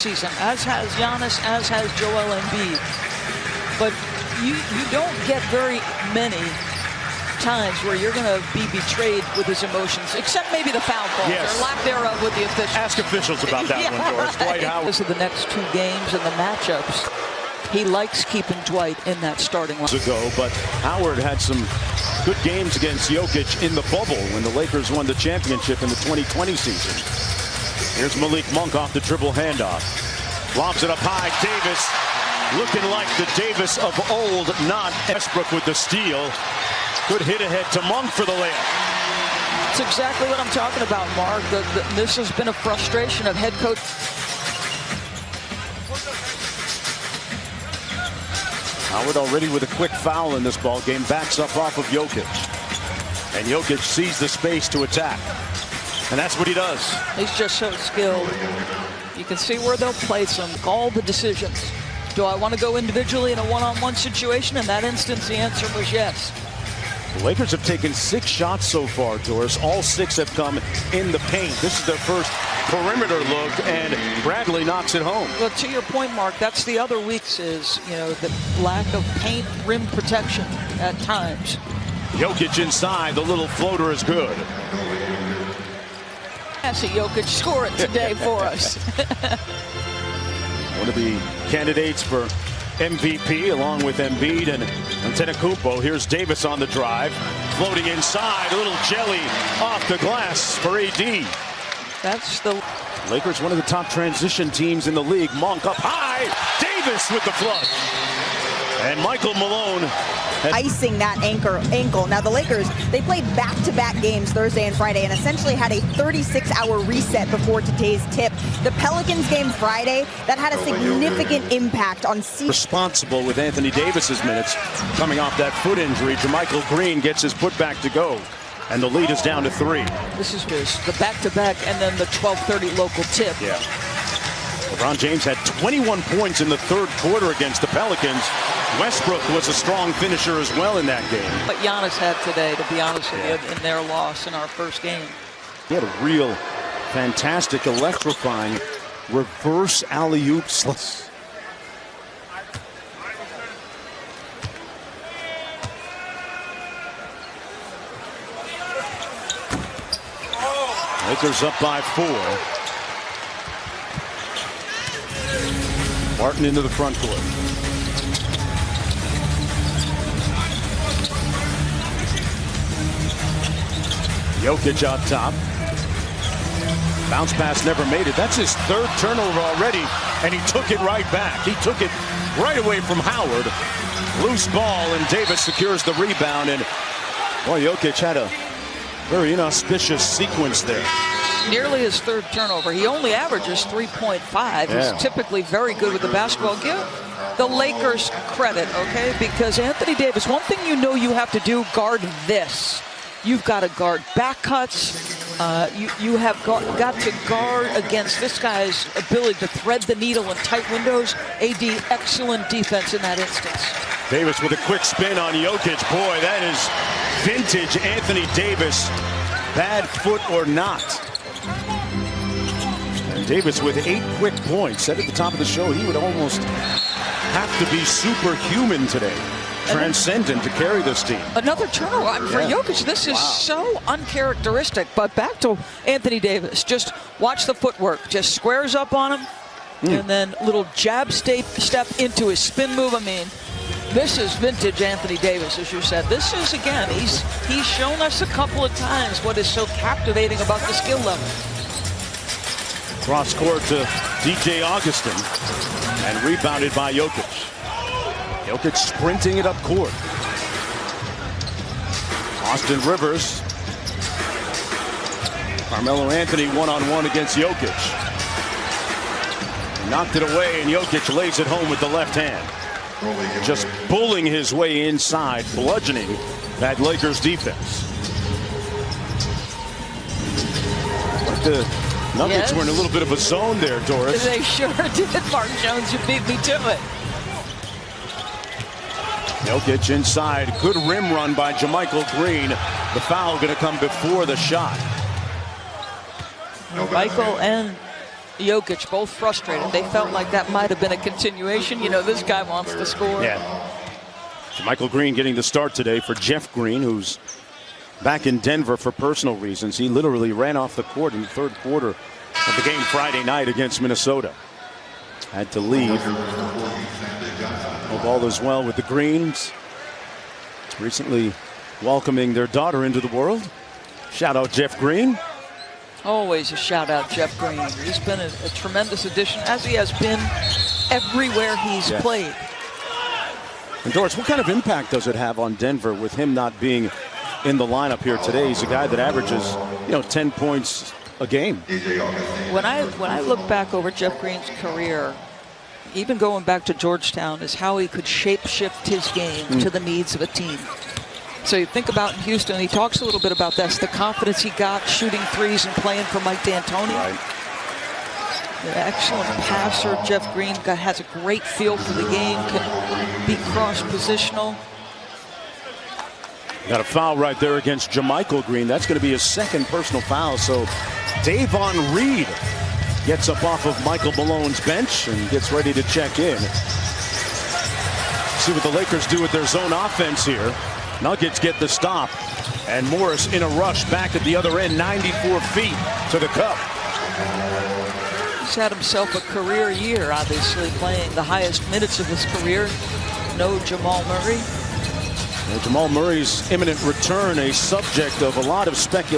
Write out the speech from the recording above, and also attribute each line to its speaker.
Speaker 1: season, as has Giannis, as has Joel Embiid. But you don't get very many times where you're going to be betrayed with his emotions, except maybe the foul calls or lack thereof with the officials.
Speaker 2: Ask officials about that one, Doris. Dwight Howard.
Speaker 1: Because of the next two games and the matchups, he likes keeping Dwight in that starting line.
Speaker 2: But Howard had some good games against Jokic in the bubble when the Lakers won the championship in the 2020 season. Here's Malik Monk off the dribble handoff. Lobs it up high. Davis looking like the Davis of old, not Westbrook with the steal. Good hit ahead to Monk for the layup.
Speaker 1: That's exactly what I'm talking about, Mark. This has been a frustration of head coach.
Speaker 2: Howard already with a quick foul in this ball game, backs up off of Jokic. And Jokic sees the space to attack. And that's what he does.
Speaker 1: He's just so skilled. You can see where they'll place him, call the decisions. Do I want to go individually in a one-on-one situation? In that instance, the answer was yes.
Speaker 2: The Lakers have taken 6 shots so far, Doris. All 6 have come in the paint. This is their first perimeter look, and Bradley knocks it home.
Speaker 1: Well, to your point, Mark, that's the other weeks is, the lack of paint rim protection at times.
Speaker 2: Jokic inside, the little floater is good.
Speaker 1: That's a Jokic, score it today for us.
Speaker 2: One of the candidates for MVP along with Embiid and Antetokounmpo. Here's Davis on the drive, floating inside, a little jelly off the glass for AD.
Speaker 1: That's the
Speaker 2: Lakers, one of the top transition teams in the league. Monk up high, Davis with the flush. And Michael Malone
Speaker 3: icing that ankle. Now the Lakers, they played back-to-back games Thursday and Friday and essentially had a 36-hour reset before today's tip. The Pelicans game Friday, that had a significant impact on
Speaker 2: responsible with Anthony Davis's minutes coming off that foot injury. JaMychal Green gets his putback to go, and the lead is down to 3.
Speaker 1: This is the back-to-back and then the 12:30 local tip.
Speaker 2: Yeah. LeBron James had 21 points in the third quarter against the Pelicans. Westbrook was a strong finisher as well in that game.
Speaker 1: But Giannis had today, to be honest with you, in their loss in our first game.
Speaker 2: He had a real fantastic, electrifying reverse alley-oop. Lakers up by 4. Martin into the front court. Jokic up top. Bounce pass never made it. That's his 3rd turnover already, and he took it right back. He took it right away from Howard. Loose ball, and Davis secures the rebound. And boy, Jokic had a very inauspicious sequence there.
Speaker 1: Nearly his 3rd turnover. He only averages 3.5. He's typically very good with the basketball. Give the Lakers credit, okay? Because Anthony Davis, one thing you have to do, guard this. You've got to guard back cuts. You have got to guard against this guy's ability to thread the needle in tight windows. AD, excellent defense in that instance.
Speaker 2: Davis with a quick spin on Jokic. Boy, that is vintage Anthony Davis. Bad foot or not. And Davis with 8 quick points. Said at the top of the show he would almost have to be superhuman today. Transcendent to carry this team.
Speaker 1: Another turnover for Jokic. This is so uncharacteristic. But back to Anthony Davis. Just watch the footwork. Just squares up on him. And then little jab step into his spin move. I mean, this is vintage Anthony Davis, as you said. This is, again, he's shown us a couple of times what is so captivating about the skill level.
Speaker 2: Cross court to DJ Augustin. And rebounded by Jokic. Jokic sprinting it up court. Austin Rivers. Carmelo Anthony one-on-one against Jokic. Knocked it away, and Jokic lays it home with the left hand. Just bullying his way inside, bludgeoning that Lakers defense. But the Nuggets were in a little bit of a zone there, Doris.
Speaker 1: They sure did, Mark Jones. You beat me to it.
Speaker 2: Jokic inside. Good rim run by JaMychal Green. The foul going to come before the shot.
Speaker 1: Michael and Jokic, both frustrated. They felt like that might have been a continuation. You know, this guy wants to score.
Speaker 2: Yeah. Michael Green getting the start today for Jeff Green, who's back in Denver for personal reasons. He literally ran off the court in the third quarter of the game Friday night against Minnesota. Had to leave. Hope all is well with the Greens. Recently welcoming their daughter into the world. Shout out Jeff Green.
Speaker 1: Always a shout out Jeff Green. He's been a tremendous addition, as he has been everywhere he's played.
Speaker 2: And Doris, what kind of impact does it have on Denver with him not being in the lineup here today? He's a guy that averages, 10 points a game.
Speaker 1: When I look back over Jeff Green's career, even going back to Georgetown, is how he could shape-shift his game to the needs of a team. So you think about in Houston, he talks a little bit about this, the confidence he got shooting threes and playing for Mike D'Antoni.
Speaker 2: Right.
Speaker 1: The excellent passer, Jeff Green, has a great feel for the game, can be cross-positional.
Speaker 2: Got a foul right there against JaMychal Green. That's going to be his second personal foul. So Davon Reed gets up off of Michael Malone's bench and gets ready to check in. See what the Lakers do with their zone offense here. Nuggets get the stop. And Morris in a rush back at the other end, 94 feet to the cup.
Speaker 1: He's had himself a career year, obviously, playing the highest minutes of his career. No Jamal Murray.
Speaker 2: Jamal Murray's imminent return, a subject of a lot of speculation.